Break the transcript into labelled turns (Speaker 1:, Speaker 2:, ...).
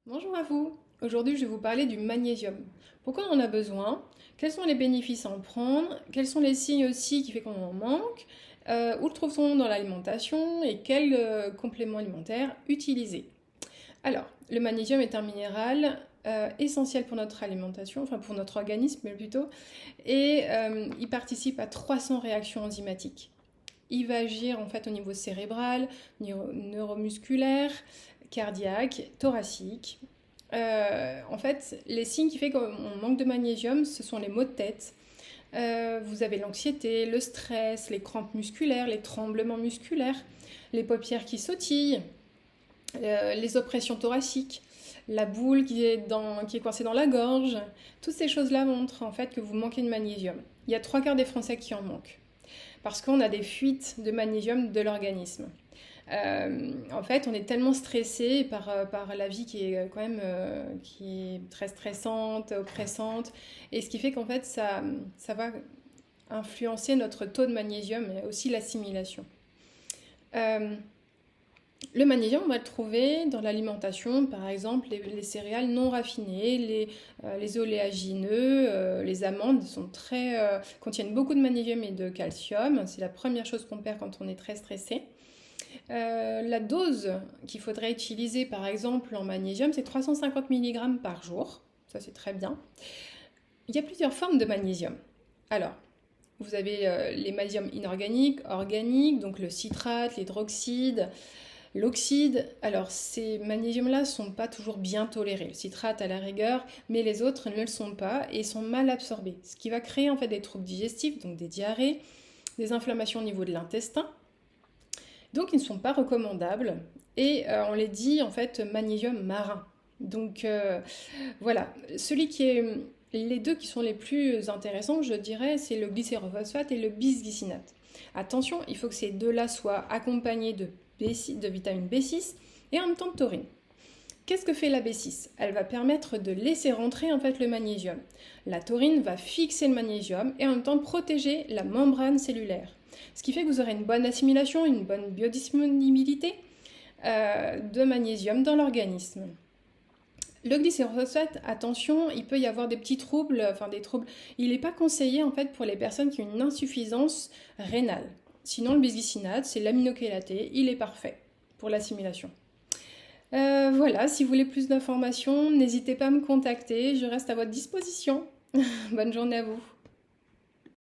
Speaker 1: Bonjour à vous. Aujourd'hui, je vais vous parler du magnésium. Pourquoi on en a besoin? Quels sont les bénéfices à en prendre? Quels sont les signes aussi qui font qu'on en manque? Où le trouve-t-on dans l'alimentation? Et quels compléments alimentaires utiliser? Alors, le magnésium est un minéral essentiel pour notre alimentation, enfin pour notre organisme plutôt, et il participe à 300 réactions enzymatiques. Il va agir en fait au niveau cérébral, neuromusculaire, cardiaque, thoracique. En fait, les signes qui font qu'on manque de magnésium, ce sont les maux de tête. Vous avez l'anxiété, le stress, les crampes musculaires, les tremblements musculaires, les paupières qui sautillent, les oppressions thoraciques, la boule qui est coincée dans la gorge. Toutes ces choses-là montrent en fait que vous manquez de magnésium. Il y a 3 quarts des Français qui en manquent parce qu'on a des fuites de magnésium de l'organisme. En fait, on est tellement stressé par la vie qui est quand même qui est très stressante, oppressante, et ce qui fait qu'en fait ça va influencer notre taux de magnésium et aussi l'assimilation. Euh, le magnésium, on va le trouver dans l'alimentation, par exemple les céréales non raffinées, les oléagineux, les amandes contiennent beaucoup de magnésium et de calcium. C'est la première chose qu'on perd quand on est très stressé. La dose qu'il faudrait utiliser, par exemple, en magnésium, c'est 350 mg par jour. Ça, c'est très bien. Il y a plusieurs formes de magnésium. Alors, vous avez les magnésiums inorganiques, organiques, donc le citrate, l'hydroxyde, l'oxyde. Alors, ces magnésiums-là ne sont pas toujours bien tolérés. Le citrate à la rigueur, mais les autres ne le sont pas et sont mal absorbés. Ce qui va créer en fait des troubles digestifs, donc des diarrhées, des inflammations au niveau de l'intestin. Donc ils ne sont pas recommandables et on les dit en fait magnésium marin. Donc voilà, les deux qui sont les plus intéressants, je dirais, c'est le glycérophosphate et le bisglycinate. Attention, il faut que ces deux-là soient accompagnés de vitamine B6 et en même temps de taurine. Qu'est-ce que fait la B6? Elle va permettre de laisser rentrer en fait le magnésium. La taurine va fixer le magnésium et en même temps protéger la membrane cellulaire. Ce qui fait que vous aurez une bonne assimilation, une bonne biodisponibilité de magnésium dans l'organisme. Le glycérophosphate, attention, il peut y avoir des petits troubles, Il n'est pas conseillé en fait pour les personnes qui ont une insuffisance rénale. Sinon, le bisglycinate, c'est l'aminokélaté, il est parfait pour l'assimilation. Voilà, si vous voulez plus d'informations, n'hésitez pas à me contacter, je reste à votre disposition. Bonne journée à vous.